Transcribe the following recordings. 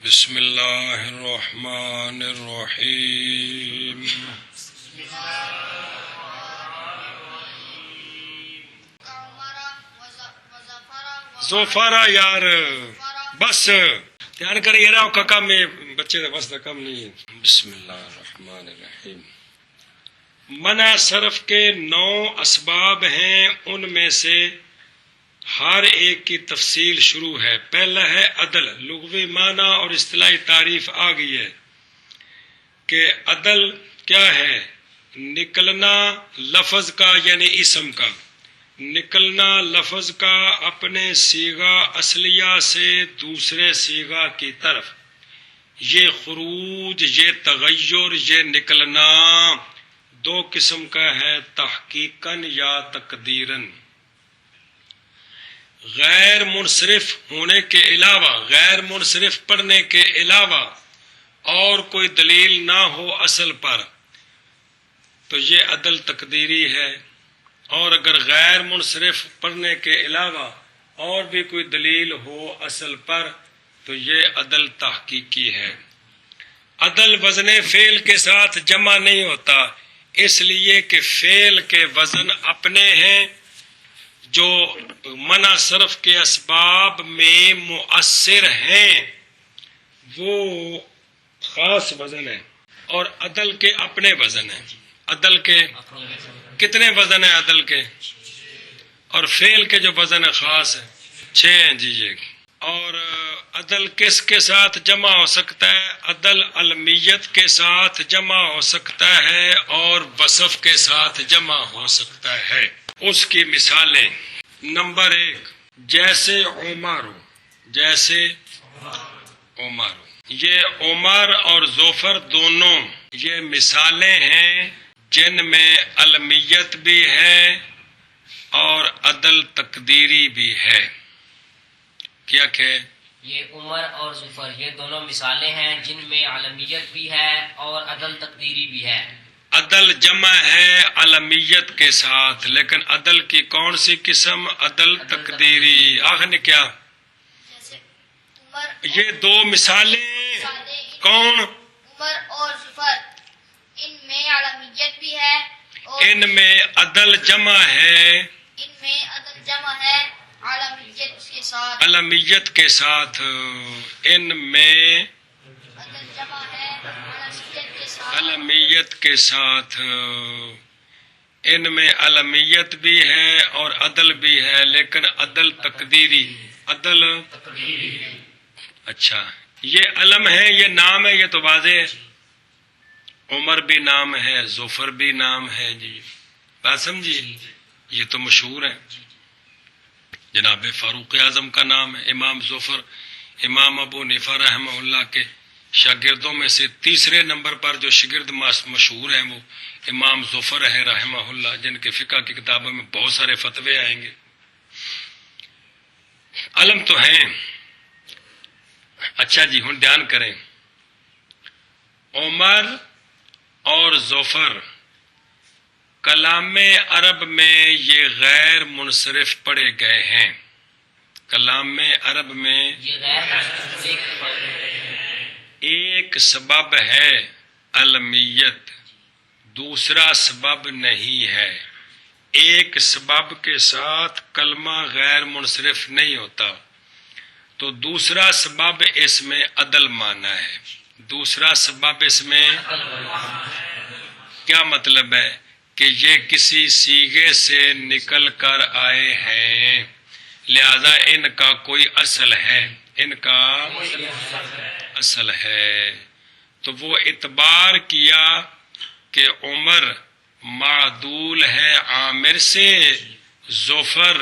بسم اللہ الرحمن الرحیم. زوفارا یار بس دھیان کریں یہ رہا کم میں بچے کا بس کم نہیں. بسم اللہ الرحمن الرحیم. منع صرف کے 9 اسباب ہیں، ان میں سے ہر ایک کی تفصیل شروع ہے. پہلا ہے عدل. لغوی معنی اور اصطلاحی تعریف آ گئی ہے کہ عدل کیا ہے؟ نکلنا لفظ کا یعنی اسم کا، نکلنا لفظ کا اپنے صیغہ اصلیہ سے دوسرے صیغہ کی طرف. یہ خروج، یہ تغیر، یہ نکلنا 2 قسم کا ہے، تحقیقاً یا تقدیراً. غیر منصرف ہونے کے علاوہ، غیر منصرف پڑھنے کے علاوہ اور کوئی دلیل نہ ہو اصل پر تو یہ عدل تقدیری ہے، اور اگر غیر منصرف پڑھنے کے علاوہ اور بھی کوئی دلیل ہو اصل پر تو یہ عدل تحقیقی ہے. عدل وزن فعل کے ساتھ جمع نہیں ہوتا، اس لیے کہ فعل کے وزن اپنے ہیں جو منع صرف کے اسباب میں مؤثر ہیں، وہ خاص وزن ہے، اور عدل کے اپنے وزن ہیں. عدل کے کتنے وزن ہیں؟ عدل کے اور فعل کے جو وزن ہے خاص ہے 6 ہیں جی. یہ اور عدل کس کے ساتھ جمع ہو سکتا ہے؟ عدل علمیت کے ساتھ جمع ہو سکتا ہے اور وصف کے ساتھ جمع ہو سکتا ہے. اس کی مثالیں: نمبر 1 جیسے عمر، جیسے عمر. یہ عمر اور ظفر دونوں یہ مثالیں ہیں جن میں علمیت بھی ہے اور عدل تقدیری بھی ہے. کیا کہ یہ عمر اور ظفر یہ دونوں مثالیں ہیں جن میں علمیت بھی ہے اور عدل تقدیری بھی ہے. عدل جمع ہے علمیت کے ساتھ، لیکن عدل کی کون سی قسم؟ عدل تقدیری. آخر نے کیا یہ 2 مثالیں کون؟ عمر اور ظفر، ان میں علمیت بھی ہے اور ان میں عدل جمع ہے، ان میں عدل جمع ہے علمیت کے ساتھ. علمیت کے ساتھ. ان میں عدل جمع ہے علمیت کے ساتھ. علمیت کے ساتھ. ان میں علمیت بھی ہے اور عدل بھی ہے، لیکن عدل تقدیری. عدل اچھا یہ علم ہے، یہ نام ہے، یہ تو واضح ہے. عمر بھی نام ہے، ظفر بھی نام ہے جی. بات سمجھیے، یہ تو مشہور ہے. جناب فاروق اعظم کا نام ہے. امام ظفر امام ابو حنیفہ رحمہ اللہ کے شاگردوں میں سے 3 نمبر پر جو شاگرد مشہور ہیں وہ امام ظفر ہے رحمہ اللہ، جن کے فقہ کی کتابوں میں بہت سارے فتوے آئیں گے. علم تو ہیں. اچھا جی ہن دھیان کریں. عمر اور ظفر کلام عرب میں یہ غیر منصرف پڑھے گئے ہیں. کلام عرب میں یہ غیر ایک سبب ہے علمیت، دوسرا سبب نہیں ہے. ایک سبب کے ساتھ کلمہ غیر منصرف نہیں ہوتا، تو دوسرا سبب اس میں عدل مانا ہے. دوسرا سبب اس میں کیا مطلب ہے؟ کہ یہ کسی صیغے سے نکل کر آئے ہیں، لہذا ان کا کوئی اصل ہے، ان کا اصل ہے. تو وہ اعتبار کیا کہ عمر معدول ہے عامر سے، ظفر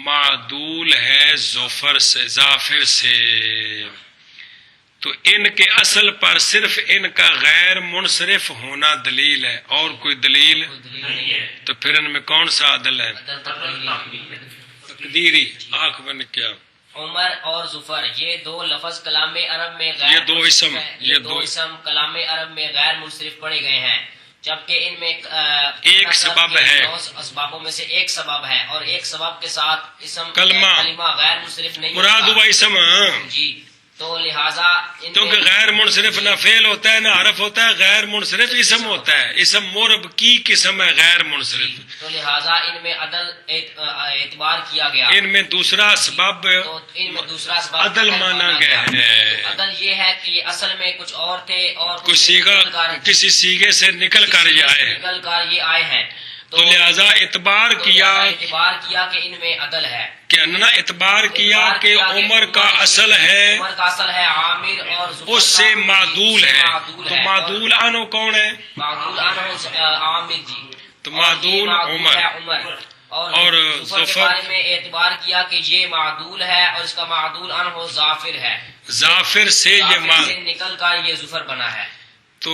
معدول ہے ظفر سے، ظافر سے. تو ان کے اصل پر صرف ان کا غیر منصرف ہونا دلیل ہے، اور کوئی دلیل تو پھر ان میں کون سا عدل ہے؟ تقدیری. آنکھ بند کیا. عمر اور ظفر یہ 2 لفظ کلام عرب میں یہ 2 اسم، یہ 2 اسم کلام عرب میں غیر منصرف پڑھے گئے ہیں، جبکہ ان میں ایک سبب ہے، 9 اسبابوں میں سے ایک سبب ہے، اور ایک سبب کے ساتھ اسم کلمہ غیر منصرف نہیں مراد ہوا اسم. جی تو لہٰذا ان کیونکہ غیر منصرف نہ فعل ہوتا ہے نہ حرف ہوتا ہے، غیر منصرف اسم ہوتا ہے، اسم مورب کی قسم ہے غیر منصرف، تو لہٰذا ان میں عدل اعتبار کیا گیا، ان میں دوسرا سبب تو ان میں دوسرا سبب عدل مانا گیا ہے، عدل یہ ہے کہ یہ اصل میں کچھ اور تھے اور کچھ سیگا کسی سیگے سے نکل کر یہ آئے، نکل کر یہ آئے ہیں، تو لہذا اعتبار کیا اعتبار کیا کہ ان میں عدل ہے، کہ انہوں اعتبار کیا کہ عمر کا اصل ہے عمر کا اصل ہے عامر اور ظفر اس سے کا معدول ہے، معدول تو ہے، معدول عنہ کون ہے؟ معدول عنہ عامر جی، تو معدول اور یہ معدول عمر ہے عمر، اور ظفر کے بارے میں اعتبار کیا کہ یہ معدول ہے اور اس کا معدول عنہ ظافر ہے، ظافر سے یہ ظافر سے نکل کر یہ ظفر بنا ہے، تو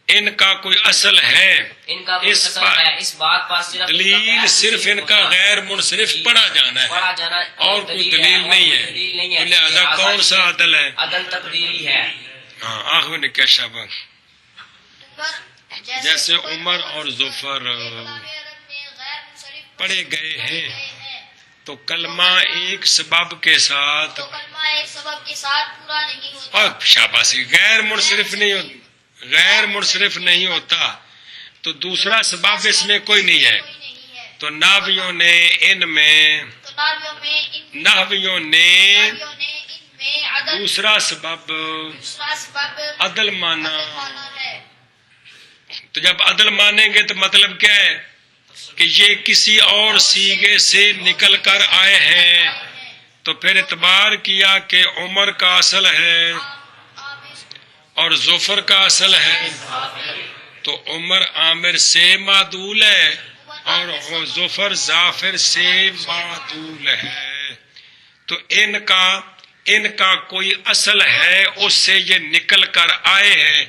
ان کا کوئی اصل ہے، ان کا کوئی اصل ہے، اس بات پر صرف دلیل صرف ان کا غیر منصرف پڑھا جانا ہے پڑھا جانا اور کوئی دلیل نہیں ہے، دلیل نہیں ہے، تو لہذا کون سا عدل ہے؟ عدل تقدیری ہے، ہاں آخر نے کیا شابہ عمر جیسے عمر اور ظفر کلام عرب میں غیر منصرف پڑھے گئے ہیں تو کلمہ ایک سبب کے ساتھ تو کلمہ ایک سبب کے ساتھ پورا نہیں ہوتا، اور شاباشی غیر منصرف نہیں ہوتا، غیر منصرف نہیں ہوتا تو دوسرا سبب اس میں کوئی نہیں ہے، کوئی نہیں ہے، تو ناویوں نے ان میں تو ناویوں ناویوں نے ان میں عدل دوسرا سبب دوسرا سبب عدل مانا، عدل مانا ہے، تو جب عدل مانیں گے تو مطلب کیا ہے کہ یہ کسی اور سیگے سے نکل کر آئے ہیں، تو پھر اعتبار کیا کہ عمر کا اصل ہے اور ظفر کا اصل ہے، تو عمر عامر سے معدول ہے اور ظفر ظافر سے معدول ہے، تو ان کا کوئی اصل ہے، اس سے یہ نکل کر آئے ہیں،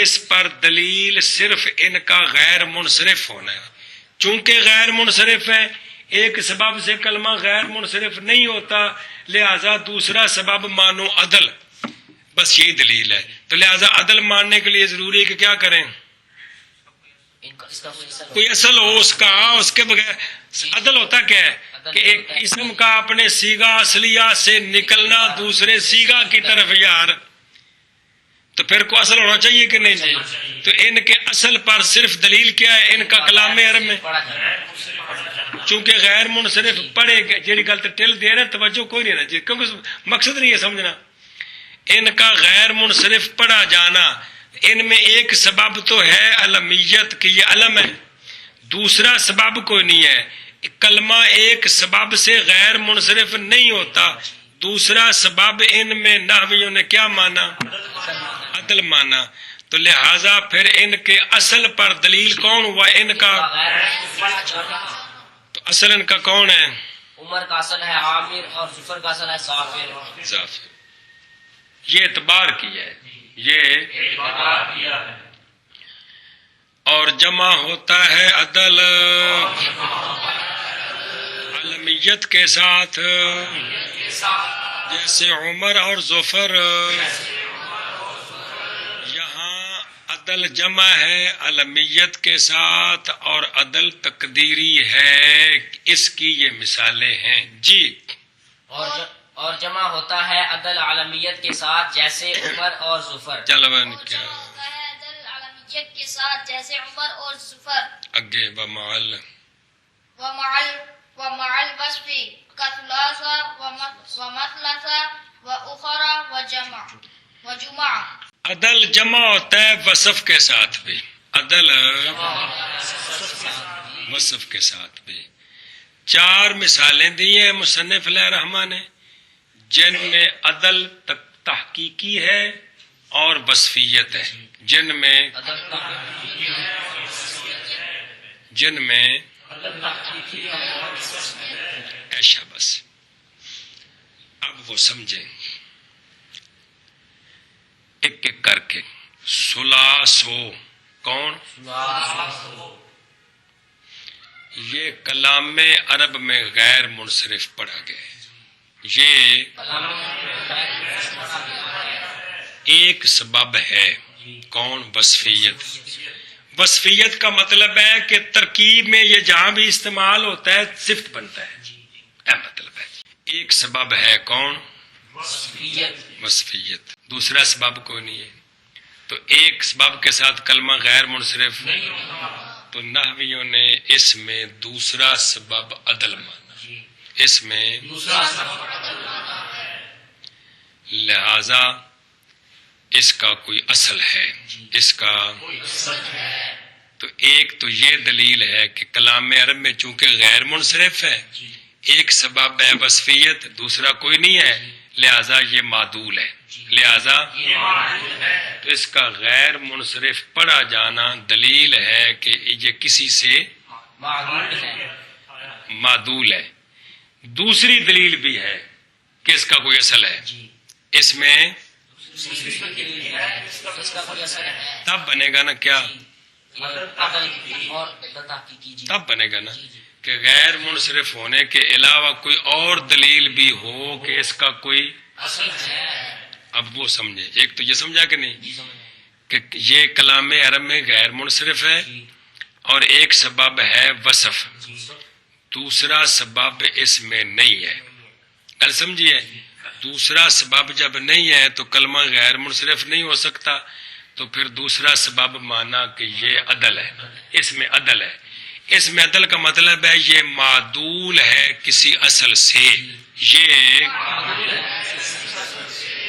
اس پر دلیل صرف ان کا غیر منصرف ہونا ہے، چونکہ غیر منصرف ہے، ایک سبب سے کلمہ غیر منصرف نہیں ہوتا، لہذا دوسرا سبب مانو عدل، بس یہی دلیل ہے، تو لہذا عدل ماننے کے لیے ضروری ہے کہ کیا کریں، اس کا کوئی اصل ہو اس کے بغیر عدل ہوتا کیا ہے کہ ایک اسم کا اپنے سیگا اصلیہ سے نکلنا دوسرے سیگا کی طرف یار، تو پھر کوئی اصل ہونا چاہیے کہ نہیں جی، تو ان کے اصل پر صرف دلیل کیا ہے ان کا کلام عرب میں، چونکہ غیر منصرف پڑھے جیڑی گل تے ٹل دے رہے توجہ کوئی نہیں رہا جی، کیونکہ مقصد نہیں ہے سمجھنا، ان کا غیر منصرف پڑھا جانا، ان میں ایک سبب تو ہے علمیت کہ یہ علم ہے، دوسرا سبب کوئی نہیں ہے، کلمہ ایک سبب سے غیر منصرف نہیں ہوتا، دوسرا سبب ان میں نحویوں نے کیا مانا، عدل مانا، تو لہذا پھر ان کے اصل پر دلیل کون ہوا، ان کا تو اصل ان کا کون ہے، عمر کا اصل ہے عامر اور ظفر کا اصل ہے ظافر، ظافر، یہ اعتبار کیا ہے، یہ اور جمع ہوتا ہے عدل علمیت کے ساتھ، جیسے عمر اور ظفر، یہاں عدل جمع ہے علمیت کے ساتھ اور عدل تقدیری ہے، اس کی یہ مثالیں ہیں جی، اور جمع ہوتا ہے عدل عالمیت کے ساتھ جیسے عمر اور ظفر، چلو اور کیا جمع ہوتا ہے عدل عالمیت کے ساتھ جیسے عمر اور ظفر، اگے بمعل ومع الوصف كثلاثة ومثلثة وأخرى وجمع، عدل جمع ہوتا ہے وصف کے ساتھ بھی، عدل وصف کے ساتھ بھی، چار مثالیں دی ہیں مصنف علیہ الرحمہ نے جن میں عدل تحقیقی ہے اور وصفیت ہے، جن میں ایشا بس اب وہ سمجھیں ایک ایک کر کے، سلاسو کون، یہ کلام عرب میں غیر منصرف پڑھا گیا ہے، یہ ایک سبب ہے، کون، وصفیت، وصفیت کا مطلب ہے کہ ترکیب میں یہ جہاں بھی استعمال ہوتا ہے صفت بنتا ہے، اے مطلب ہے ایک سبب ہے کون، وصفیت، دوسرا سبب کوئی نہیں ہے. تو ایک سبب کے ساتھ کلمہ غیر منصرف، تو نحویوں نے اس میں دوسرا سبب عدل مانا، اس میں لہذا اس کا کوئی اصل ہے، اس کا تو ایک تو یہ دلیل ہے کہ کلام عرب میں چونکہ غیر منصرف ہے، ایک سبب ہے وصفیت، دوسرا کوئی نہیں ہے، لہذا یہ معدول ہے، لہذا تو اس کا غیر منصرف پڑھا جانا دلیل ہے کہ یہ کسی سے معدول ہے. دوسری دلیل بھی ہے کہ اس کا کوئی اصل ہے، اس میں تب بنے گا نا کیا، تب بنے گا نا کہ غیر منصرف ہونے کے علاوہ کوئی اور دلیل بھی ہو کہ اس کا کوئی. اب وہ سمجھے، ایک تو یہ سمجھا کہ نہیں کہ یہ کلام عرب میں غیر منصرف ہے اور ایک سبب ہے وصف، دوسرا سبب اس میں نہیں ہے. گل سمجھیے، دوسرا سبب جب نہیں ہے تو کلمہ غیر منصرف نہیں ہو سکتا، تو پھر دوسرا سبب مانا کہ یہ عدل ہے، اس میں عدل ہے. اس میں عدل کا مطلب ہے یہ معدول ہے کسی اصل سے، یہ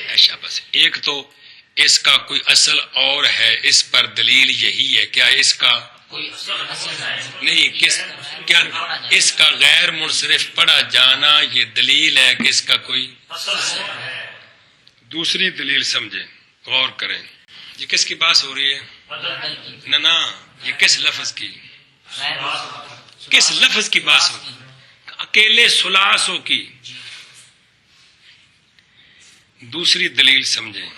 ایسا بس. ایک تو اس کا کوئی اصل اور ہے، اس پر دلیل یہی ہے، کیا اس کا نہیں، کیا اس کا غیر منصرف پڑھا جانا یہ دلیل ہے کہ اس کا کوئی. دوسری دلیل سمجھیں، غور کریں، یہ کس کی بات ہو رہی ہے؟ نہ یہ کس لفظ کی، کس لفظ کی بات ہو؟ اکیلے ثلاثوں کی. دوسری دلیل سمجھیں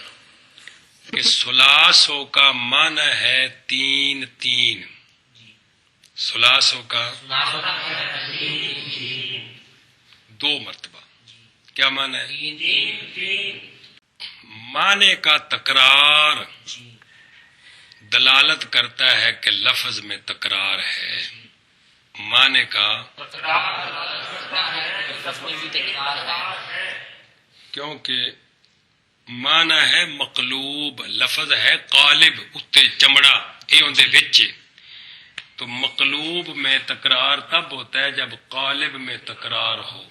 کہ ثلاثوں کا معنی ہے تین تین، ثلاثوں کا دو مرتبہ، کیا معنی ہے؟ معنی کا تکرار دلالت کرتا ہے کہ لفظ میں تکرار ہے، معنی کا کیونکہ معنی ہے مقلوب، لفظ ہے قالب، اتے چمڑا یہ اندے وچ، تو مقلوب میں تکرار تب ہوتا ہے جب قالب میں تکرار ہو،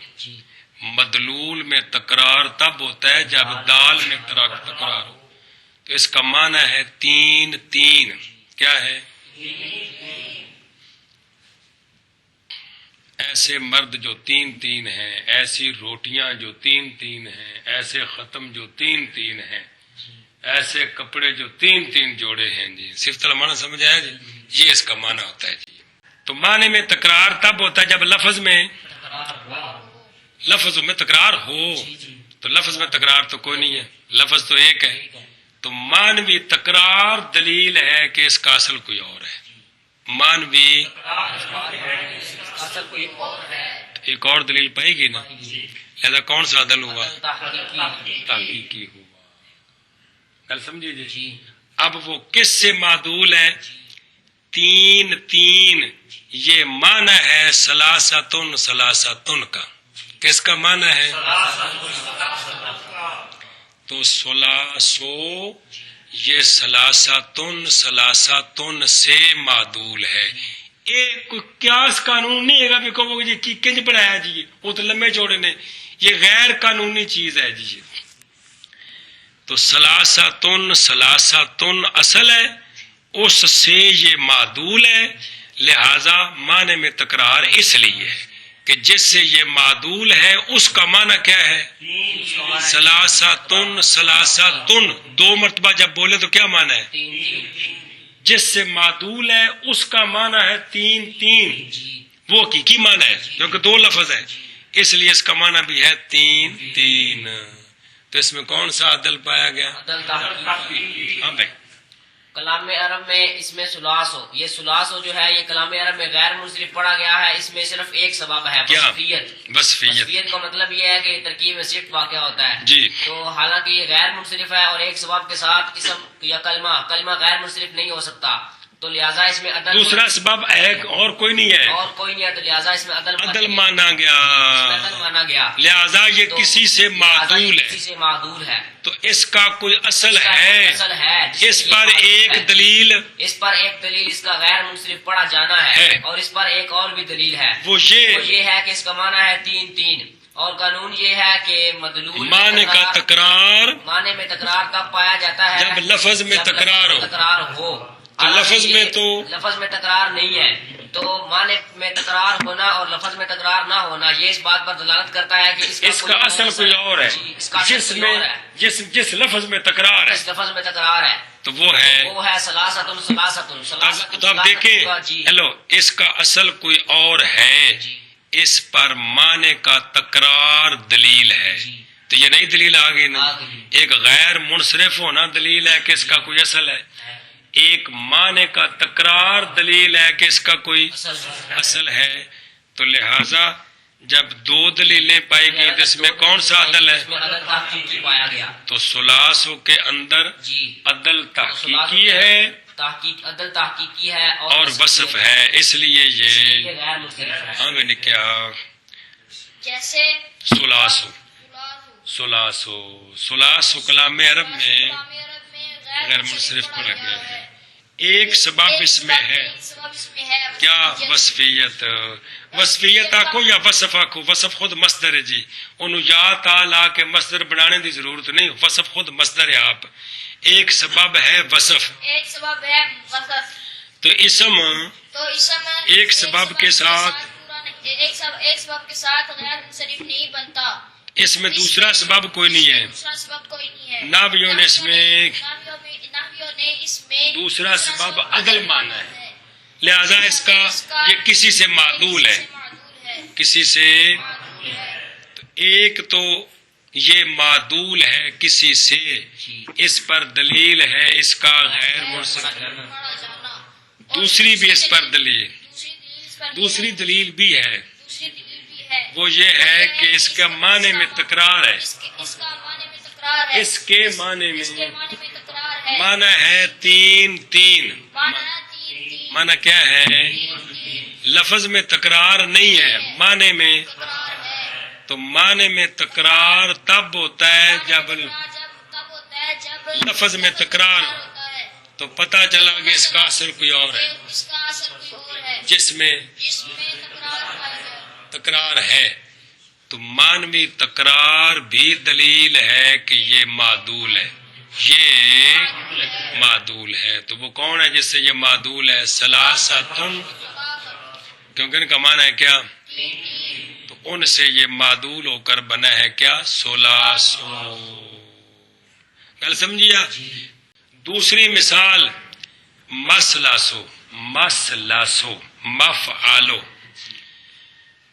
مدلول میں تکرار تب ہوتا ہے جب دال میں تکرار ہو. تو اس کا معنی ہے تین تین، کیا ہے؟ ایسے مرد جو تین تین ہیں، ایسی روٹیاں جو تین تین ہیں، ایسے ختم جو تین تین ہیں، ایسے کپڑے جو تین تین جوڑے ہیں. جی صرف طرح معنی سمجھ آیا جی، یہ اس کا معنی ہوتا ہے جی. تو معنی میں تکرار تب ہوتا ہے جب لفظ میں تکرار ہو، تو لفظ میں تکرار تو کوئی نہیں ہے، لفظ تو ایک ہے. تو مانوی تکرار دلیل ہے کہ اس کا اصل کوئی اور ہے. مانوی ایک اور دلیل پائے گی نا، لہذا کون سا عدل ہوا؟ تحقیقی ہوا. کل سمجھیے جی. اب وہ کس سے معدول ہے؟ تین تین، یہ معنی ہے ثلاثتن ثلاثتن کا. کس کا معنی ہے؟ تو ثلاثو یہ ثلاثتن ثلاثتن سے معدول ہے. ایک کوئی قیاس قانون نہیں ہے گا بھی کہو جی کنج بنایا جی، وہ تو لمبے چوڑے نے، یہ غیر قانونی چیز ہے جی. تو ثلاثتن ثلاثتن اصل ہے، اس سے یہ معدول ہے، لہذا معنی میں تکرار اس لیے ہے کہ جس سے یہ معدول ہے اس کا معنی کیا ہے؟ ثلاثتن ثلاثتن، دو مرتبہ جب بولے تو کیا معنی ہے؟ جس سے معدول ہے اس کا معنی ہے تین تین، وہ حقیقی معنی ہے کیونکہ دو لفظ ہے، اس لیے اس کا معنی بھی ہے تین تین. تو اس میں کون سا عدل پایا گیا؟ ہاں بھائی. کلام عرب میں اس میں ثلاث ہو، یہ ثلاث ہو جو ہے یہ کلام عرب میں غیر منصرف پڑھا گیا ہے. اس میں صرف ایک سبب ہے، وصفیت کا مطلب یہ ہے کہ ترکیب میں صرف واقع ہوتا ہے جی. تو حالانکہ یہ غیر منصرف ہے اور ایک سبب کے ساتھ اسم یا کلمہ غیر منصرف نہیں ہو سکتا، تو لہٰذا اس میں عدل دوسرا سبب ہے اور کوئی نہیں ہے، اور کوئی نہیں ہے، تو لہٰذا اس میں عدل مانا گیا، عدل مانا گیا، لہذا یہ تو کسی سے معدول کسی ہے، سے معدول ہے، تو اس کا کوئی اصل اس کا ہے، اصل ہے، اس پر ایک دلیل اس پر ایک دلیل اس کا غیر منصرف پڑھا جانا ہے، اور اس پر ایک اور بھی دلیل ہے، وہ وہ یہ ہے کہ اس کا معنی ہے 3 اور قانون یہ ہے کہ مدلول معنی کا تکرار معنی میں تکرار تب پایا جاتا ہے جب لفظ میں تکرار ہو، تو لفظ میں تو لفظ میں تکرار نہیں ہے، تو معنی میں تکرار ہونا اور لفظ میں تکرار نہ ہونا یہ اس بات پر دلالت کرتا ہے کہ اس کا اصل کوئی اور ہے، جی، اس کا اصل جس کوئی میں اور ہے، جس لفظ میں تکرار ہے اس لفظ میں تکرار ہے تو وہ ہے سلاستن تو اب دیکھیں، ہیلو، اس کا اصل کوئی اور ہے، اس پر معنی کا تکرار دلیل ہے، تو یہ نئی دلیل آ گئی نا، ایک غیر منصرف ہونا دلیل ہے کہ اس کا کوئی اصل ہے، ایک معنی کا تکرار دلیل ہے کہ اس کا کوئی اصل ہے، تو لہذا جب 2 دلیلیں پائی گئی تو اس میں کون سا عدل ہے؟ پایا گیا تو ثلاثوں کے اندر جی عدل تحقیقی ہے عدل تحقیقی ہے اور وصف ہے، اس لیے یہ غیر منصرف ہے۔ ہاں میں نے کیا جیسے سلاسو کلام عرب میں غیر منصرف پڑھا گیا ہے، ایک سبب اس میں ہے کیا؟ وصفیت، وصفیت آکھو یا وصف آکھو، وصف خود مصدر ہے جی، انہوں یا تعالیٰ کے مصدر بنانے دی ضرورت نہیں، وصف خود مصدر ہے، آپ ایک سبب ہے وصف، ایک سبب ہے وصف، تو اسم ایک سبب کے ساتھ ایک سبب کے ساتھ غیر منصرف نہیں بنتا، اس میں دوسرا سبب کوئی نہیں ہے، دوسرا سبب کوئی نہیں ہے، ناویوں نے اس میں نحویوں نے اس میں دوسرا سبب عدل مانا ہے، لہذا اس کا یہ کسی سے معدول ہے، کسی سے، تو ایک تو یہ معدول ہے کسی سے، اس پر دلیل ہے اس کا غیر منصرف، دوسری بھی اس پر دلیل، دوسری دلیل بھی ہے، وہ یہ ہے کہ اس کا معنی میں تکرار ہے، اس کے معنی میں معنی ہے 3 معنی کیا ہے؟ لفظ میں تکرار نہیں ہے، معنی میں، تو معنی میں تکرار تب ہوتا ہے جب لفظ میں تکرار ہو، تو پتہ چلا کہ اس کا اصل کوئی اور ہے، جس میں تکرار ہے، تو معنوی تکرار بھی دلیل ہے کہ یہ معدول ہے، یہ معدول ہے، تو وہ کون ہے جس سے یہ معدول ہے؟ ثلاثتن، کیونکہ ان کا معنی ہے کیا؟ تو ان سے یہ معدول ہو کر بنا ہے کیا؟ ثلاثو، گل سمجھیا؟ دوسری مثال مسلاسو، مفعالو،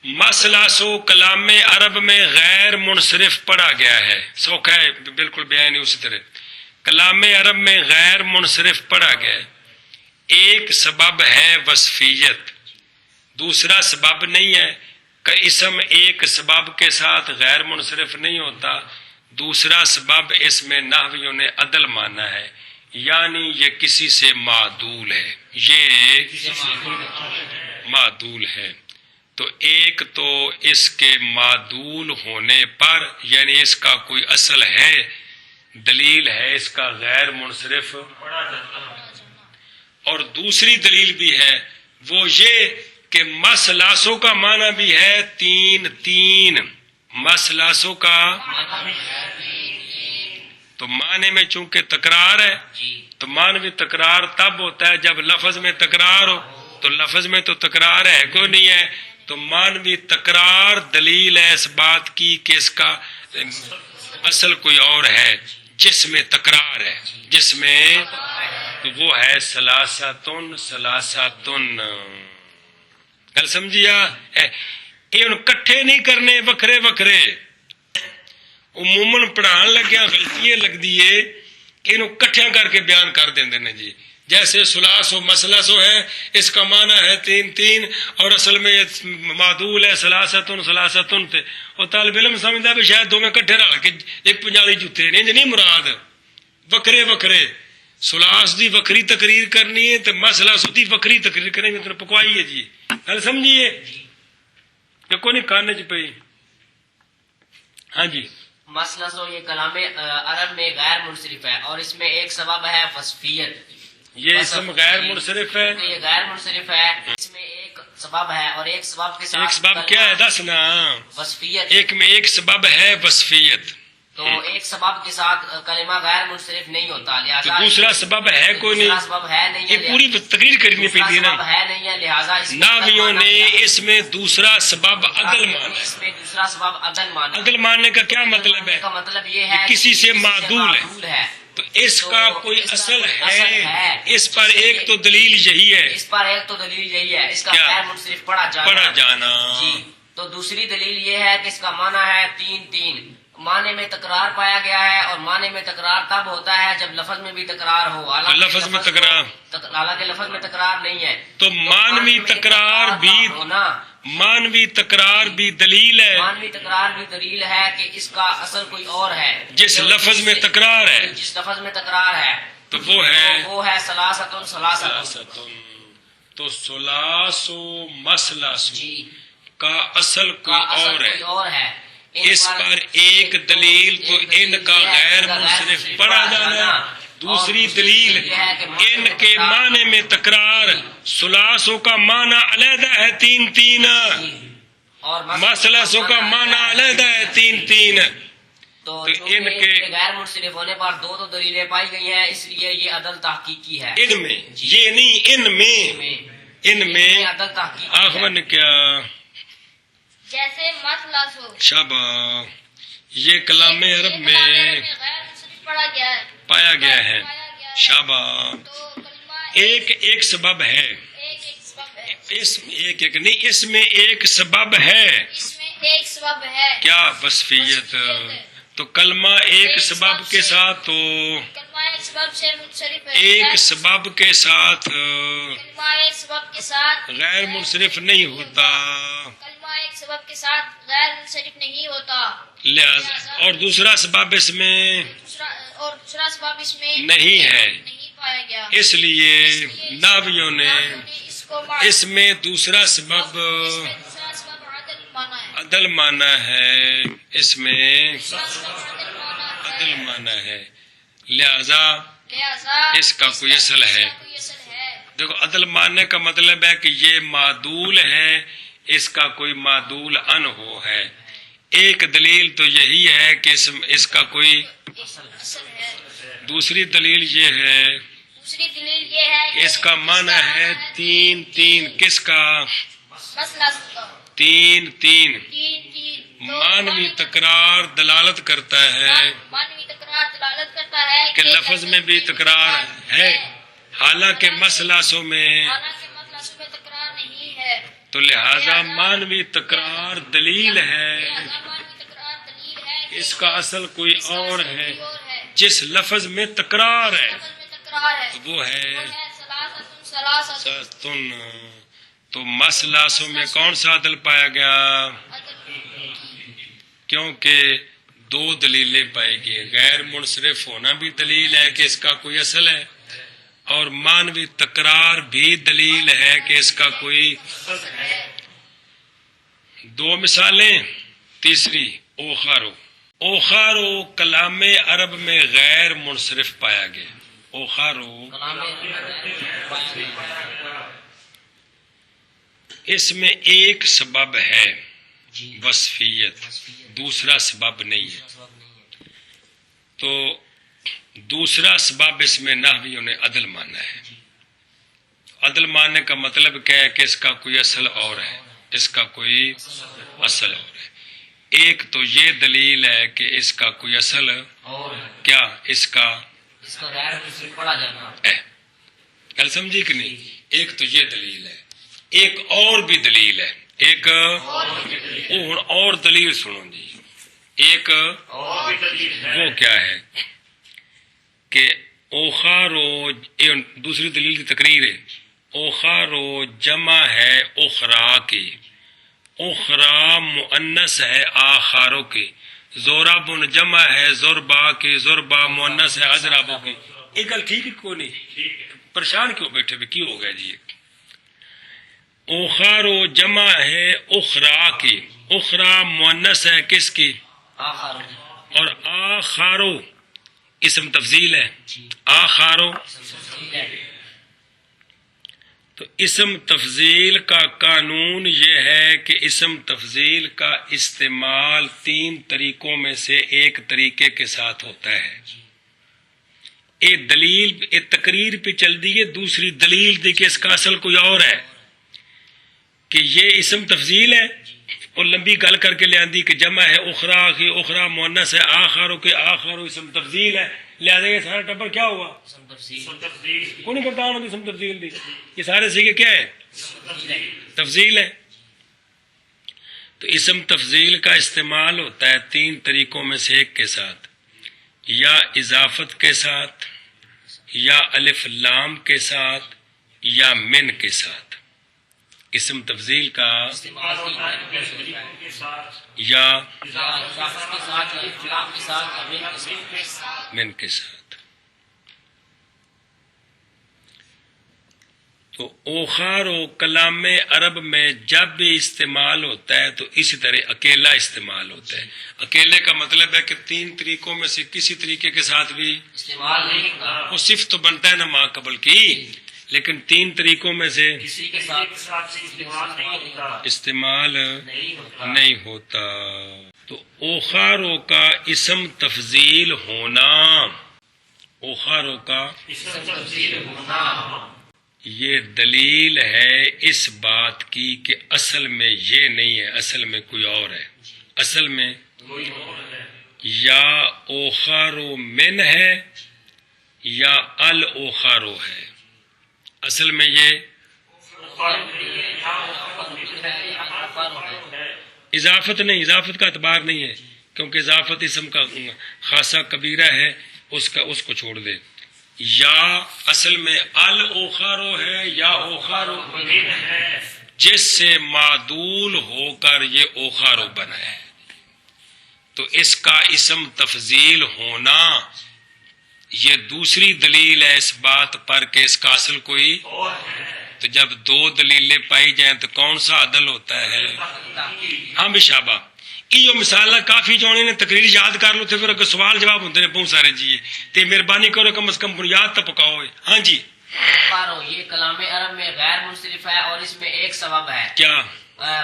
مسلاسو کلام عرب میں غیر منصرف پڑھا گیا ہے، سوکھا ہے بالکل بیان نہیں، اسی طرح کلام عرب میں غیر منصرف پڑھا گیا ہے، ایک سبب ہے وصفیت، دوسرا سبب نہیں ہے کہ اسم ایک سبب کے ساتھ غیر منصرف نہیں ہوتا، دوسرا سبب اس میں نحویوں نے عدل مانا ہے، یعنی یہ کسی سے معدول ہے، یہ معدول ہے، تو ایک تو اس کے معدول ہونے پر یعنی اس کا کوئی اصل ہے، دلیل ہے اس کا غیر منصرف، اور دوسری دلیل بھی ہے وہ یہ کہ مسلاسوں کا معنی بھی ہے 3 مسلاسوں کا، تو معنی میں چونکہ تکرار ہے تو معنوی تکرار تب ہوتا ہے جب لفظ میں تکرار ہو، تو لفظ میں تو تکرار ہے کوئی نہیں ہے، تو معنوی تکرار دلیل ہے اس بات کی کہ اس کا اصل کوئی اور ہے جس میں تکرار ہے، جس میں، تو وہ ہے ثلاثتن، گل سمجھیا؟ یہ کٹھے نہیں کرنے، وکھرے وکھرے، عموماً پڑھان لگیا غلطی لگتی ہے کہ انہوں کٹھیاں کر کے بیان کر دیندے نے جی، جیسے ثلاثو مسلسو ہے، اس کا معنی ہے 3 اور اصل میں یہ معدول ہے ثلاثتن تے، اور طالب علم سمجھتا بھی شاید دو میں کٹھے رل کے ایک پنجالی جوتے نہیں مراد، وکھرے وکھرے، سلاس دی وکری تقریر کرنی ہے تو مسلس دی وکری تقریر کریں گے تو پکوائی ہے جی. گل سمجھیے کہ کوئی نہیں کان چ پئی. ہاں جی مسئلہ سو یہ کلام عرب میں غیر منصرف ہے اور اس میں ایک سبب ہے وصفیت. یہ اسم غیر منصرف ہے. یہ غیر منصرف ہے. اس میں ایک سبب ہے اور ایک سبب کے ساتھ ایک سبب کیا ہے دس نا. وصفیت. ایک میں ایک سبب ہے وصفیت. تو ایک سبب کے ساتھ کلمہ غیر منصرف نہیں ہوتا. لہٰذا دوسرا سبب ہے کوئی نہیں. دوسرا سبب ہے نہیں. یہ پوری تقریر کرنی پڑتی ہے نا. سبب ہے نہیں ہے لہٰذا ناویوں نے اس میں دوسرا سبب عدل مانا. اس میں دوسرا سبب عدل مانا. عدل ماننے کا کیا مطلب ہے؟ کا مطلب یہ ہے کسی سے معدول ہے تو اس کا کوئی اصل ہے. اس پر ایک تو دلیل یہی ہے. اس پر ایک تو دلیل یہی ہے اس کا کیا؟ غیر منصرف پڑھا جانا. جی تو دوسری دلیل یہ ہے کہ اس کا معنی ہے تین تین. معنی میں تکرار پایا گیا ہے اور معنی میں تکرار تب ہوتا ہے جب لفظ میں بھی تکرار ہو. لفظ میں تکرار حالانکہ لفظ میں تکرار نہیں ہے. تو مانوی تکرار بھی ہونا مانوی تکرار بھی دلیل ہے. مانوی تکرار بھی دلیل ہے کہ اس کا اصل کوئی اور ہے. جس لفظ میں تکرار ہے جس لفظ میں تکرار ہے تو وہ ہے سلاستن سلاستن. تو سلاس و مسلس جی کا اصل کوئی اور ہے. اس پر ایک دلیل تو ان کا غیر منصرف پڑھا جانا. دوسری دلیل ان کے معنی میں تکرار. سلاسوں کا معنی علیحدہ ہے تین تین. مسلسوں کا معنی علیحدہ ہے تین تین. تو ان کے غیر منصرف ہونے پر دو تو دلیلیں پائی گئی ہیں اس لیے یہ عدل تحقیقی ہے. ان میں یہ نہیں ان میں عدل تحقیقی آخر نے کیا جیسے مثلث ہو. شاباش. یہ کلام عرب میں غیر منصرف پڑھا گیا ہے پایا گیا ہے. شاباش. تو کلمہ ایک سبب ہے. ایک سبب ہے. اس میں ایک نہیں اس میں ایک سبب ہے. اس میں ایک سبب ہے. کیا وصفیت. تو کلمہ ایک سبب کے ساتھ تو کلمہ ایک سبب سے منصرف ہے. ایک سبب کے ساتھ کلمہ ایک سبب کے ساتھ غیر منصرف نہیں ہوتا. کلمہ ایک سبب کے ساتھ غیر منصرف نہیں ہوتا. لہذا اور دوسرا سبب اس میں دوسرا سبب اس میں نہیں ہے. نہیں پایا گیا. اس لیے ناویوں نے اس کو اس میں دوسرا سبب دوسرا سبب عدل مانا ہے. عدل مانا ہے. اس میں دوسرا سبب عدل مانا ہے. عدل مانا ہے. لہذا لہذا اس کا کوئی اصل ہے. اس کا کوئی اصل ہے. دیکھو عدل ماننے کا مطلب ہے کہ یہ معدول ہے اس کا کوئی معدول ان ہو ہے. ایک دلیل تو یہی ہے کہ اس کا کوئی اصل ہے. دوسری دلیل یہ ہے دوسری دلیل یہ ہے کہ اس کا معنی ہے تین تین. کس کا مثلث کا تین تین. تین تین. مانوی تکرار دلالت کرتا ہے مانوی تکرار دلالت کرتا ہے کہ لفظ میں بھی تکرار ہے حالانکہ مسلسوں میں حالانکہ مثلث میں تکرار نہیں ہے. تو لہذا مانوی تکرار دلیل ہے. لہذا مانوی تکرار دلیل ہے کہ اس کا اصل کوئی اور ہے. کوئی اور ہے. جس لفظ میں تکرار ہے لفظ میں تکرار ہے وہ ہے سلاستن سلاستن. ستن. تو مسلسوں میں کون سا عدل پایا گیا؟ کیونکہ دو دلیلیں پائی گئی. غیر منصرف ہونا بھی دلیل ہے کہ اس کا کوئی اصل ہے اور مانوی تکرار بھی دلیل ہے کہ اس کا کوئی دو مثالیں. تیسری اوخارو. اوخارو کلام عرب میں غیر منصرف پایا گیا. اوخارو اس میں ایک سبب ہے وصفیت. دوسرا سبب نہیں ہے. تو دوسرا سبب اس میں نحویوں نے عدل مانا ہے. عدل ماننے کا مطلب کیا ہے کہ اس کا کوئی اصل اور ہے. اس کا کوئی اصل اور ہے. ایک تو یہ دلیل ہے کہ اس کا کوئی اصل کیا اس کا غیر منصرف پڑھا جانا. کل سمجھی کہ نہیں. ایک تو یہ دلیل ہے. ایک اور بھی دلیل ہے. ایک اور دلیل سنو جی. ایک وہ کیا ہے کہ اوخارو دوسری دلیل کی تقریر ہے. اوخارو جمع ہے اخرا کی. اخرا مؤنث ہے آخاروں کی. زورابن جمع ہے زوربا کی. زوربا مؤنث ہے ازرابوں کی. یہ گل ٹھیک ہے کوئی نہیں؟ پریشان کیوں بیٹھے ہوئے، کی ہو گیا جی؟ اوخارو جمع ہے اخرا کی، اخرا مؤنث ہے کس کی؟ آخر اور آخارو اسم تفضیل ہے، آخارو تو اسم تفضیل کا قانون یہ ہے کہ اسم تفضیل کا استعمال 3 طریقوں میں سے ایک طریقے کے ساتھ ہوتا ہے۔ ایک دلیل ایک تقریر پہ چل دی ہے، دوسری دلیل دی کہ اس کا اصل کوئی اور ہے، کہ یہ اسم تفضیل ہے اور لمبی گل کر کے لے آندی کہ جمع ہے اخرا کی، اخرا مؤنث ہے، آخرو کے آخرو اسم تفضیل ہے، لہذا یہ سارا ٹبر کیا ہوا؟ کون نہیں کرتا ہوں اسم تفضیل دی، یہ سارے سیکھے کیا ہے؟ تفضیل ہے۔ تو اسم تفضیل کا استعمال ہوتا ہے 3 طریقوں میں سے ایک کے ساتھ، یا اضافت کے ساتھ، یا الف لام کے ساتھ، یا من کے ساتھ۔ اسم تفضیل کا یا من کے ساتھ۔ تو اوخار و کلام عرب میں جب بھی استعمال ہوتا ہے تو اسی طرح اکیلا استعمال ہوتا ہے۔ اکیلے کا مطلب ہے کہ 3 طریقوں میں سے کسی طریقے کے ساتھ بھی استعمال نہیں ہوگا، وہ صرف تو بنتا ہے نا ما قبل کی، لیکن 3 طریقوں میں سے کسی کے ساتھ استعمال نہیں ہوتا۔ تو اوخارو کا اسم تفضیل ہونا، اوخارو کا یہ دلیل ہے اس بات کی کہ اصل میں یہ نہیں ہے، اصل میں کوئی اور ہے، اصل میں یا اوخارو من ہے یا الاوخارو ہے، اصل میں یہ اضافت نہیں، اضافت کا اعتبار نہیں ہے، کیونکہ اضافت اسم کا خاصہ کبیرہ ہے، اس کو چھوڑ دے۔ یا اصل میں الاوخارو ہے یا اوخارو ہے، جس سے معدول ہو کر یہ اوخارو بنا ہے، تو اس کا اسم تفضیل ہونا یہ دوسری دلیل ہے اس بات پر کہ اس کا اصل کوئی، تو جب 2 دلیلیں پائی جائیں تو کون سا عدل ہوتا ہے؟ ہاں بھی شابہ، یہ مثال کافی جونے نے تقریر یاد کر لو تو پھر اگر سوال جواب ہوتے ہیں بہت سارے جی، تے مہربانی کرو کم از کم بنیاد تو پکاؤ۔ ہاں جی، یہ کلام عرب میں غیر منصرف ہے اور اس میں ایک سبب ہے، کیا؟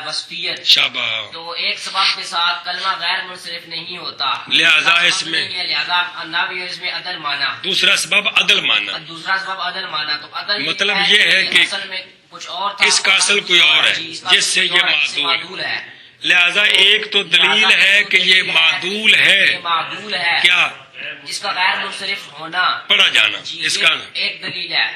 وصفیت۔ شابہ، تو ایک سبب کے ساتھ کلمہ غیر منصرف نہیں ہوتا، لہذا اس میں لہذا ناوی اس میں عدل مانا، دوسرا سبب عدل مانا، دوسرا سبب عدل مانا۔ تو عدل مطلب یہ ہے کہ اصل میں کچھ اور تھا، اس کا اصل کوئی اور ہے جس سے یہ معدول ہے، لہذا ایک تو دلیل ہے کہ یہ معدول ہے، یہ معدول ہے کیا؟ جس کا غیر منصرف ہونا پڑھا جانا، اس کا ایک دلیل ہے۔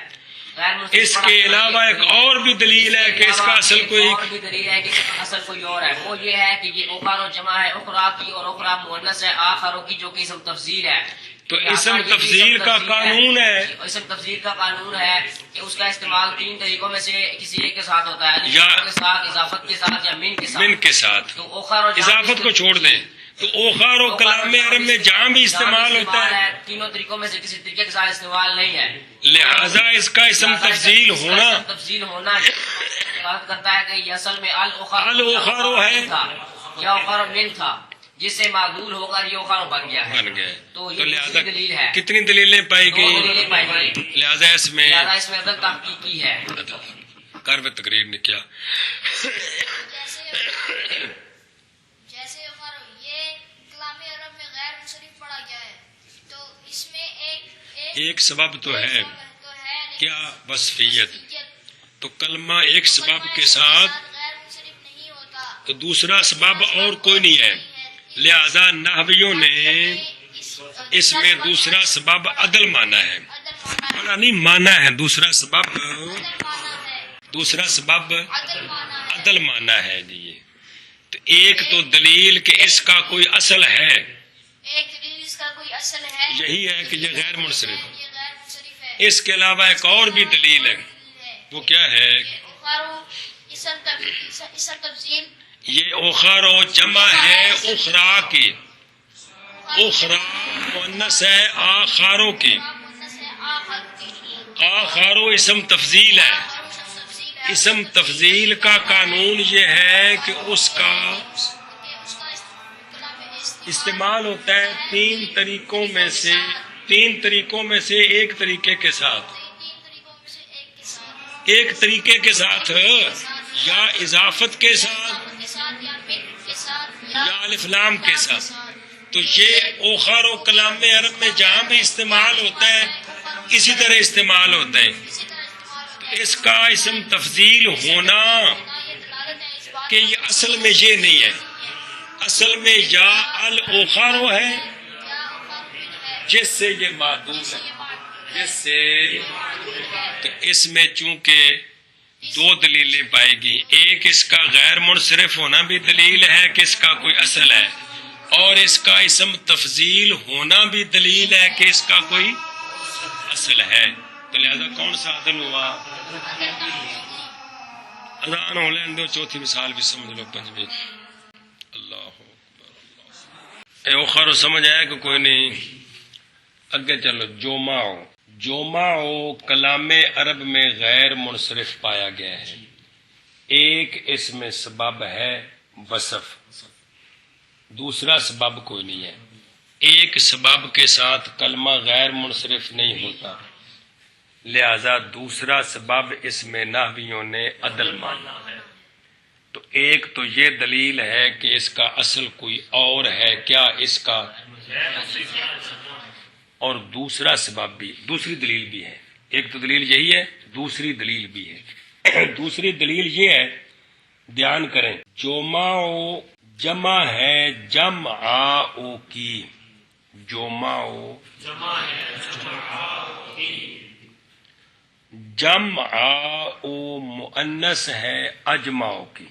اس کے علاوہ ایک اور بھی دلیل ہے کہ اس کا اصل کوئی، اور بھی دلیل ہے کہ اس کا اصل کوئی اور ہے، وہ یہ ہے کہ یہ اوخارو جمع ہے اخرا کی اور اخرا مؤنث ہے آخرو کی، جو کہ اسم تفضیل ہے۔ تو اسم تفضیل کا قانون ہے، اسم تفضیل کا قانون ہے کہ اس کا استعمال 3 طریقوں میں سے کسی ایک کے ساتھ ہوتا ہے، یا کے ساتھ، اضافت کے ساتھ، یا من کے ساتھ۔ من کے ساتھ، تو اوخارو اضافت کو چھوڑ دیں تو اوخار و کلام عرب میں جہاں بھی استعمال ہوتا ہے 3 طریقوں میں سے کسی طریقے کے ساتھ استعمال نہیں ہے، لہذا اس کا اسم تفضیل ہونا، تفضیل ہونا بات کرتا ہے کہ یہ اصل میں الاوخارو ہے یا اوخارو من تھا، جس سے معدول ہو کر یہ اوخارو بن گیا ہے، بن گئے۔ تو تو یہ لہذا دلیل ہے، کتنی دلیلیں پائی 2 گئی؟ دلیلیں پائی گئی، لہذا اس میں عدل تحقیقی ہے۔ کر میں تقریر نے کیا جیسے یہ کلام عرب میں غیر منصرف پڑھا گیا ہے، تو اس میں ایک سبب تو ہے، کیا؟ وصفیت۔ تو کلمہ ایک سبب کے ساتھ غیر منصرف نہیں ہوتا، تو دوسرا سبب اور کوئی نہیں ہے، لہذا نحویوں نے اس میں دوسرا سبب عدل مانا ہے، نہیں مانا ہے، دوسرا سبب عدل مانا ہے جی۔ تو ایک تو دلیل کہ اس کا کوئی اصل ہے، ایک دلیل اس کا کوئی اصل ہے، یہی ہے کہ یہ غیر منصرف، یہ غیر منصرف ہے۔ اس کے علاوہ ایک اور بھی دلیل ہے، وہ کیا ہے؟ اوخارو اسم تفضیل، یہ اوخارو جمع ہے اخرا کی، اخرا مؤنث ہے آخارو کی، آخارو اسم تفضیل ہے. اسم تفضیل کا قانون یہ ہے کہ اس کا استعمال ہوتا ہے تین طریقوں میں سے ایک طریقے کے ساتھ. ایک طریقے کے ساتھ یا اضافت کے ساتھ یا الف لام کے ساتھ. تو یہ اوخر و کلام عرب میں جہاں بھی استعمال ہوتا ہے اسی طرح استعمال ہوتا ہے. اس کا اسم تفضیل ہونا کہ یہ اصل میں یہ نہیں ہے. اصل میں یا الاوخر ہے جس سے یہ معدوم ہے. جس سے تو اس میں چونکہ دو دلیلیں پائے گی. ایک اس کا غیر منصرف ہونا بھی دلیل ہے کہ اس کا کوئی اصل ہے, اور اس کا اسم تفضیل ہونا بھی دلیل ہے کہ اس کا کوئی اصل ہے. تو لہذا کون سا عدل ہوا؟ اذان ہو لین دو, چوتھی مثال بھی سمجھ لو پنجویں. اللہ اکبر. اے اوخر سمجھ آیا کہ کوئی نہیں؟ اگے چلو. جوماؤ کلام عرب میں غیر منصرف پایا گیا ہے. ایک اس میں سبب ہے وصف, دوسرا سبب کوئی نہیں ہے. ایک سبب کے ساتھ کلمہ غیر منصرف نہیں ہوتا, لہذا دوسرا سبب اس میں نحویوں نے عدل مانا ہے. تو ایک تو یہ دلیل ہے کہ اس کا اصل کوئی اور ہے, کیا اس کا, اور دوسرا سبب بھی, دوسری دلیل بھی ہے. ایک تو دلیل یہی ہے, دوسری دلیل بھی ہے. دوسری دلیل یہ ہے, دھیان کریں, جوماؤ جمع ہے جمعاؤ کی. جوماؤ جمعاؤ مؤنث ہے اجماؤ کی.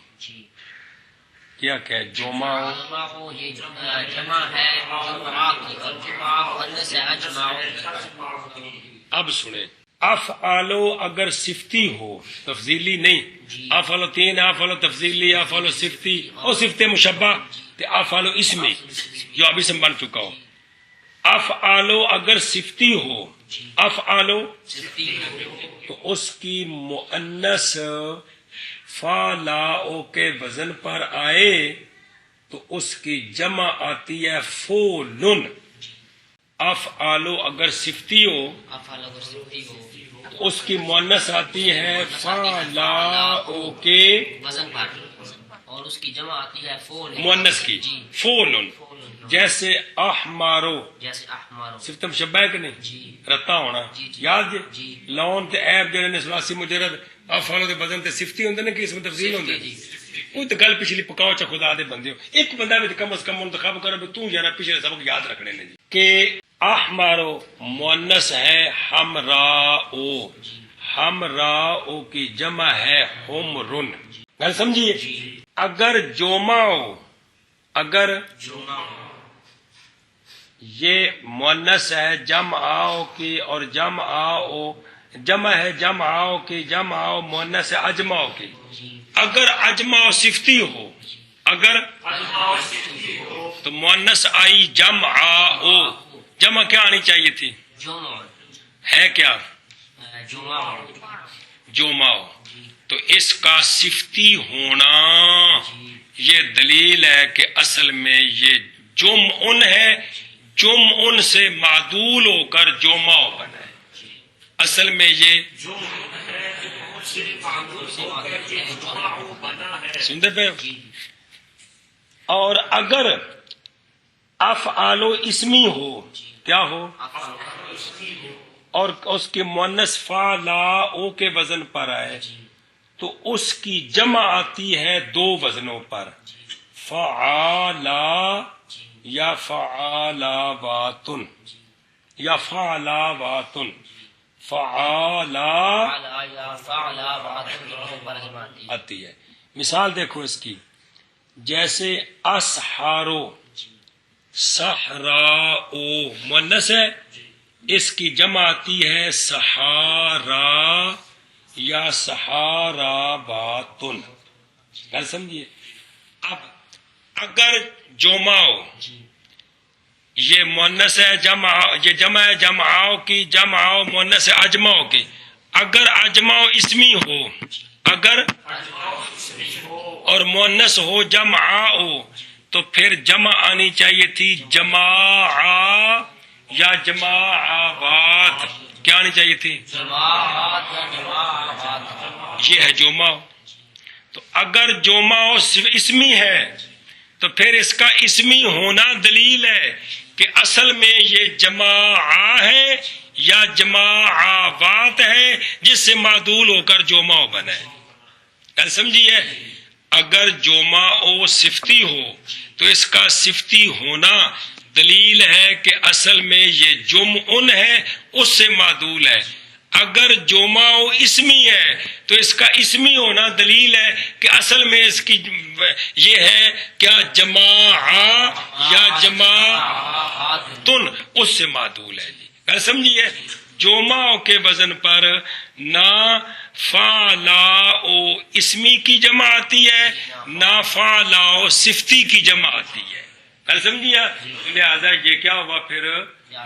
کیا کہ جمعاؤ جمع ہے جمعہ کی اور جمعہ مؤنث ہے اجماع. اب سنیں, افعالو اگر صفتی ہو, تفضیلی نہیں. افعالو تین, افعالو تفضیلی, افعالو صفتی اور صفت مشبہ, افعالو اسمی جو اب اسم بن چکا ہو. افعالو اگر صفتی ہو, افعالو تو اس کی مؤنث فالاؤ کے وزن پر آئے تو اس کی جمع آتی ہے فولن. افعالو اگر صفتی ہو تو اس کی مؤنث آتی ہے فالاؤ کے وزن پر, اور اس کی جمع آتی ہے فول, مؤنث کی فولن. جیسے احمارو, جیسے احمارو صفت مشبہ ہے کہ نہیں, جی رتا ہونا جی یاد جی جی. لون تے عیب جڑے نے ثلاثی مجرد افعال دے بدن تے صفتی ہوندے نے کہ اس میں تفضیل ہوندے. کوئی تے گل پچھلی پکاؤ چا خدا دے بندے ہو, ایک بندہ وچ کم از کم منتخب کرو بھی تو یار پچھلے سبق یاد رکھنے نے جی. کہ احمارو مؤنث ہے حمراؤ, حمراؤ کی جمع ہے حمرن. گل سمجھیے. اگر جوماؤ, اگر یہ مؤنث ہے جمعاؤ کی اور جمعاؤ جمع ہے جمعاؤ کی, جمعاؤ مؤنث ہے اجماؤ کی. اگر اجماؤ صفتی ہو, اگر تو مؤنث آئی جمعاؤ, جمع کیا آنی چاہیے تھی, ہے کیا جمعاؤ. تو اس کا صفتی ہونا یہ دلیل ہے کہ اصل میں یہ جمعن ہے, جمعن سے معدول ہو کر جمعاؤ بنا ہے. اصل میں یہ سنتے پہ. اور اگر افعالو اسمی ہو, کیا ہو, اور اس کی مؤنث فالاؤ کے وزن پر آئے تو اس کی جمع آتی ہے دو وزنوں پر, فعالا یا فعالاواتن, یا فعلاواتن, فعالا آتی ہے. مثال دیکھو اس کی, جیسے اسحارو, صحراؤ مؤنث ہے, اس کی جمع آتی ہے سحارا یا سحاراباتن. کیا سمجھیے. اب اگر جمعاؤ یہ مؤنث ہے جمع, یہ جمع ہے جمعاؤ کی, جمعاؤ مؤنث ہے اجماؤ کی, اگر اجمع اسمی ہو، اگر اور مؤنث ہو جمع ہو تو پھر جمع آنی چاہیے تھی جماع یا جماعات. کیا آنی چاہیے تھی؟ جماعات یا جماعات. یہ ہے جمع. تو اگر جمع اسمی ہے تو پھر اس کا اسمی ہونا دلیل ہے کہ اصل میں یہ جماع ہے یا جماعات ہے جس سے معدول ہو کر جمع بنے. سمجھیے، اگر جمع او صفتی ہو تو اس کا صفتی ہونا دلیل ہے کہ اصل میں یہ جمع ہے، اس سے معدول ہے. اگر جمع و اسمی ہے تو اس کا اسمی ہونا دلیل ہے کہ اصل میں اس کی یہ ہے کیا جماع یا جماعتن، اس سے معدول ہے. جی سمجھیے، جمع کے وزن پر نہ فالاؤ اسمی کی جمع آتی ہے نہ فالاؤ صفتی کی جمع آتی ہے. سمجھیے، لہذا یہ کیا ہوا؟ پھر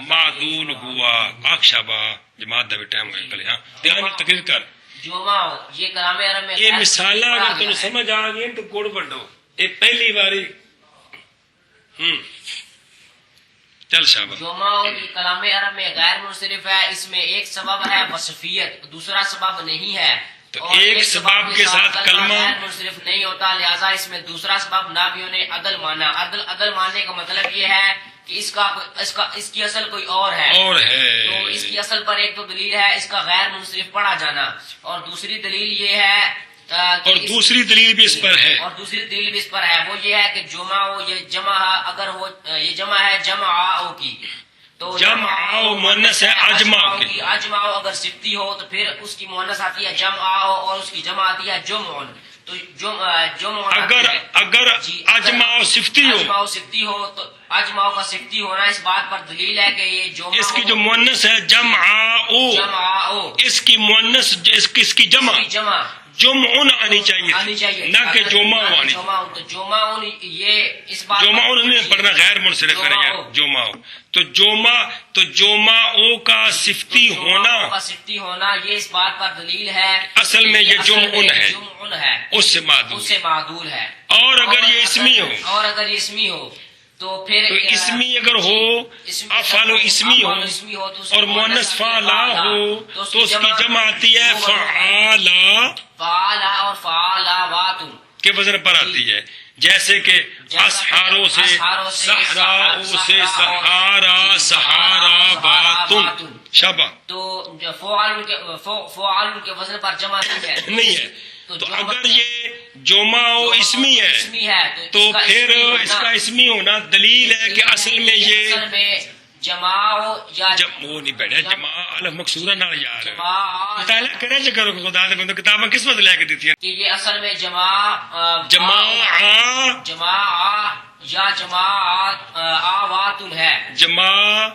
معدول ہوا. اکشبا جماعت دا بھی ٹائم ہوئے پہلے. ہاں دھیان تقریر کر. جمع یہ کلام عرب میں یہ مثالہ اگر تمہیں سمجھ آ گئی تو کوڑ بڑھو. یہ پہلی باری چل شابہ. جمع کلام عرب میں غیر منصرف ہے. اس میں ایک سبب ہے وصفیت، دوسرا سبب نہیں ہے. تو ایک سبب کے ساتھ کلمہ غیر منصرف نہیں ہوتا، لہذا اس میں دوسرا سبب نابیوں نے عدل مانا. عدل ماننے کا مطلب یہ ہے کہ اس کی اصل کوئی اور ہے. تو اس کی اصل پر ایک تو دلیل ہے اس کا غیر منصرف پڑھا جانا، اور دوسری دلیل یہ ہے اور دوسری دلیل بھی اس پر ہے. اور دوسری دلیل بھی اس پر ہے، وہ یہ ہے کہ جمع ہو یہ جمع اگر ہو یہ جمع ہے جمع کی، تو جمع مؤنث ہے اجمع کی. اجمع اگر صفتی ہو تو پھر اس کی مؤنث آتی ہے جمع اور اس کی جمع آتی ہے جمع. تو جمع اگر اجمع صفتی ہو، اجمع صفتی ہو تو اجمع کا صفتی ہونا اس بات پر دلیل ہے کہ یہ جمع اس کی جو مؤنث ہے جمع، اس کی مؤنث اس کی جمع جمع آنی چاہیے نہ کہ جمع آنی. تو جمع یہ اس بات جمع نہیں پڑھنا، غیر منصرف ہے یار. جمع تو جمع او کا صفتی ہونا یہ اس بات پر دلیل ہے اصل میں یہ جمع ہے، اس سے معدول ہے. اور اگر یہ اسمی ہو تو پھر تو اسمی اگر ہو افعل اسمی ہو اور مؤنث فعلا ہو تو اس کی جمع آتی ہے فعلا اور فعلاوات کے وزن پر آتی ہے. جیسے کہ اسحاروں سے صحراؤ سے سہارا سہارا باتن شبہ. تو فعال کے وزن پر جمع نہیں ہے. تو اگر یہ جمع و اسمی ہے تو پھر اس کا اسمی ہونا دلیل ہے کہ اصل میں یہ جمع وہ نہیں بیٹھا جمع الف مقصورہ نہ یار مطالعہ کرے جو کرو خدا دے بندو کتابیں کس وقت لے کے دیتی ہیں کہ یہ اصل میں جمع یا جماعت آواتن ہے. جمع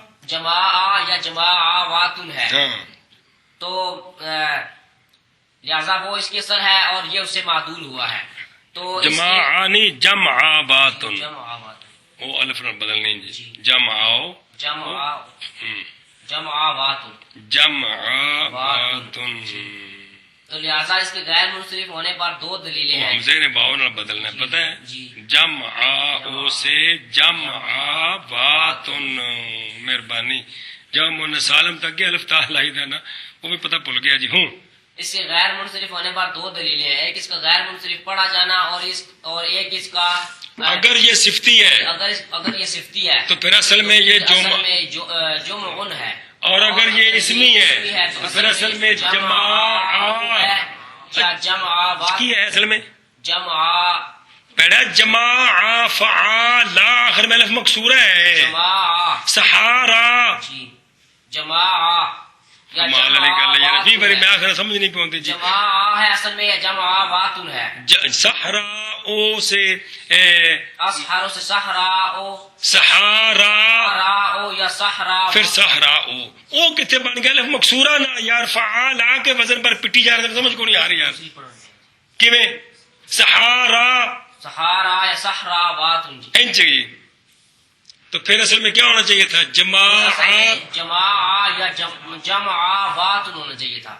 یا جماعاتن ہے. تو لہذا وہ اس کی اثر ہے اور یہ اس سے معدول ہوا ہے. تو جمعانی جمعاباتن وہ الف نہ بدلنی جی. جمعاباتن تو لہذا اس کے غیر منصرف ہونے پر دو دلیلیں ہیں. حمزے نے واو نہ بدلنا ہے پتہ ہے. جمع سے جمعاباتن مہربانی. جب منہ سالم تک گیا الف تاء لائی تھا نا وہ بھی پتہ بھول گیا جی. اس کے غیر منصرف ہونے پر دو دلیلیں ہیں، ایک اس کا غیر منصرف پڑھا جانا اور ایک اس کا اگر یہ صفتی ہے اگر یہ صفتی ہے تو پھر اصل میں یہ جمع ہے. اور اگر یہ اسمی ہے تو پھر اصل میں جمع کی ہے. اصل میں جمع پہلا جمع فعال آخر میں الف مقصورہ ہے. سہارا جمع میں آخر سمجھ نہیں پہنچتی جی. جمع ہے اصل میں جمع واتن ہے. صحرا او سے اصحاروں سے صحرا او سہارا او یا صحرا پھر صحرا او کتنے بن گیا الف مقصورہ نہ یار فعال آ کے وزن پر پٹی جا رہا سمجھ کو نہیں آ رہی یار کیویں سہارا یا صحرا واتن انچ گئی. تو پھر اصل میں کیا ہونا چاہیے تھا؟ جمع یا جمع واتن ہونا چاہیے تھا.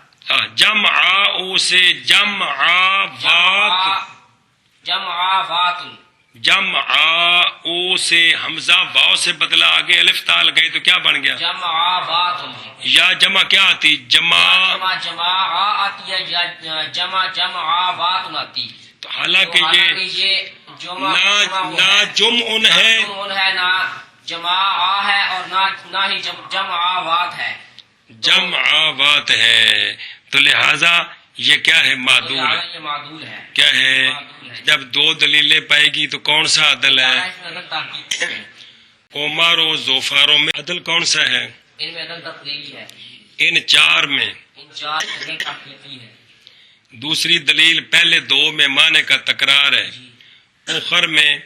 جمع سے جمعات، جمعات، جمع سے حمزہ واو سے بدلا، آگے الف تال گئی تو کیا بن گیا؟ جمعات، یا جمع کیا آتی؟ جمع آتی ہے، یا جمعات آتی. تو حالانکہ یہ نہ جمع ہے نہ جمع ہے اور نہ ہی جمعات ہے، جمعات ہے، تو لہذا یہ کیا ہے؟ معدول ہے. یہ معدول ہے. کیا ہے؟ جب دو دلیلیں پائے گی تو کون سا عدل ہے؟ عمر و زوفاروں میں عدل کون سا ہے؟ ان میں عدل تفضیلی ہے، ان چار میں. ان چار عدل تفضیلی ہے. دوسری دلیل پہلے دو میں معنی کا تکرار ہے، اخر میں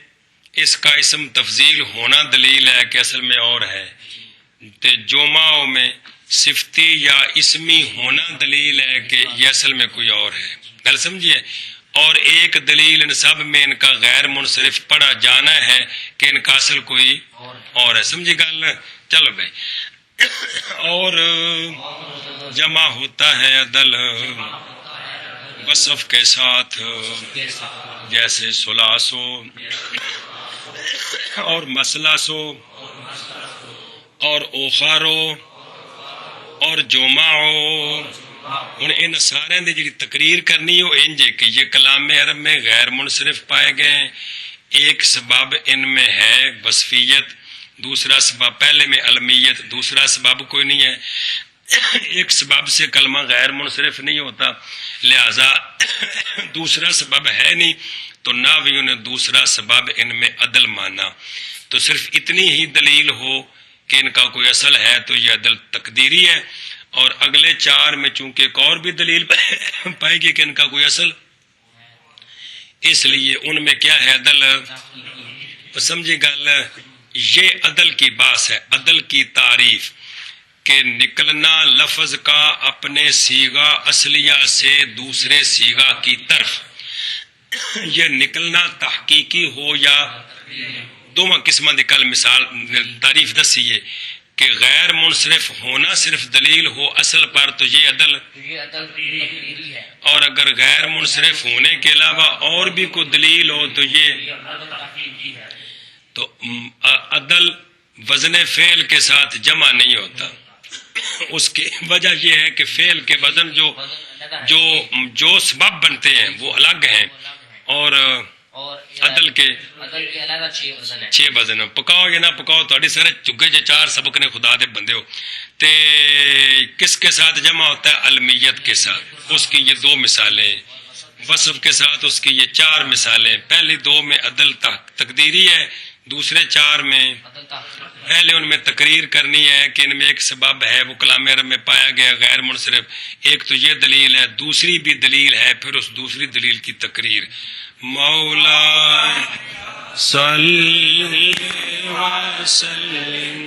اس کا اسم تفضیل ہونا دلیل ہے کہ اصل میں اور ہے. جمعوں میں صفتی یا اسمی ہونا دلیل ہے کہ یہ اصل میں کوئی اور ہے. گل سمجھیے. اور ایک دلیل ان سب میں ان کا غیر منصرف پڑھا جانا ہے کہ ان کا اصل کوئی اور ہے. سمجھی گل؟ چلو بھائی. اور جمع ہوتا ہے عدل وصف کے ساتھ، جیسے ثلاثو اور مثلثو اور اوخارو اور جمعو. ہن ان سارے دی جڑی تقریر کرنی ہو انج کہ یہ کلام عرب میں غیر منصرف پائے گئے. ایک سبب ان میں ہے وصفیت، دوسرا سبب پہلے میں علمیت، دوسرا سبب کوئی نہیں ہے. ایک سبب سے کلمہ غیر منصرف نہیں ہوتا، لہذا دوسرا سبب ہے نہیں، تو ناویوں نے دوسرا سبب ان میں عدل مانا. تو صرف اتنی ہی دلیل ہو کہ ان کا کوئی اصل ہے تو یہ عدل تقدیری ہے. اور اگلے چار میں چونکہ ایک اور بھی دلیل پائے گی کہ ان کا کوئی اصل، اس لیے ان میں کیا ہے؟ عدل. سمجھے گل؟ یہ عدل کی بات ہے، عدل کی تعریف کہ نکلنا لفظ کا اپنے صیغہ اصلیہ سے دوسرے صیغہ کی طرف. یہ نکلنا تحقیقی ہو یا دونوں قسم کی کل مثال تعریف دسی ہے کہ غیر منصرف ہونا صرف دلیل ہو اصل پر تو یہ عدل، اور اگر غیر منصرف ہونے کے علاوہ اور بھی کوئی دلیل ہو تو یہ. تو عدل وزن فعل کے ساتھ جمع نہیں ہوتا. اس کی وجہ یہ ہے کہ فعل کے وزن جو سبب بنتے ہیں وہ الگ ہیں، اور عدل کے 6 وزن. پکاؤ یا نہ پکاؤ تھوڑی سارے چگے جے 4 سبق نے خدا دے بندے ہو. تے کس کے ساتھ جمع ہوتا ہے؟ علمیت کے ساتھ. اس کی یہ 2 مثالیں، وصف کے ساتھ اس کی یہ 4 مثالیں. پہلی 2 میں عدل تقدیری ہے، دوسرے 4 میں پہلے ان میں تقریر کرنی ہے کہ ان میں ایک سبب ہے وہ کلام عرب میں پایا گیا غیر منصرف. ایک تو یہ دلیل ہے، دوسری بھی دلیل ہے، پھر اس دوسری دلیل کی تقریر. مولا صلی وسلم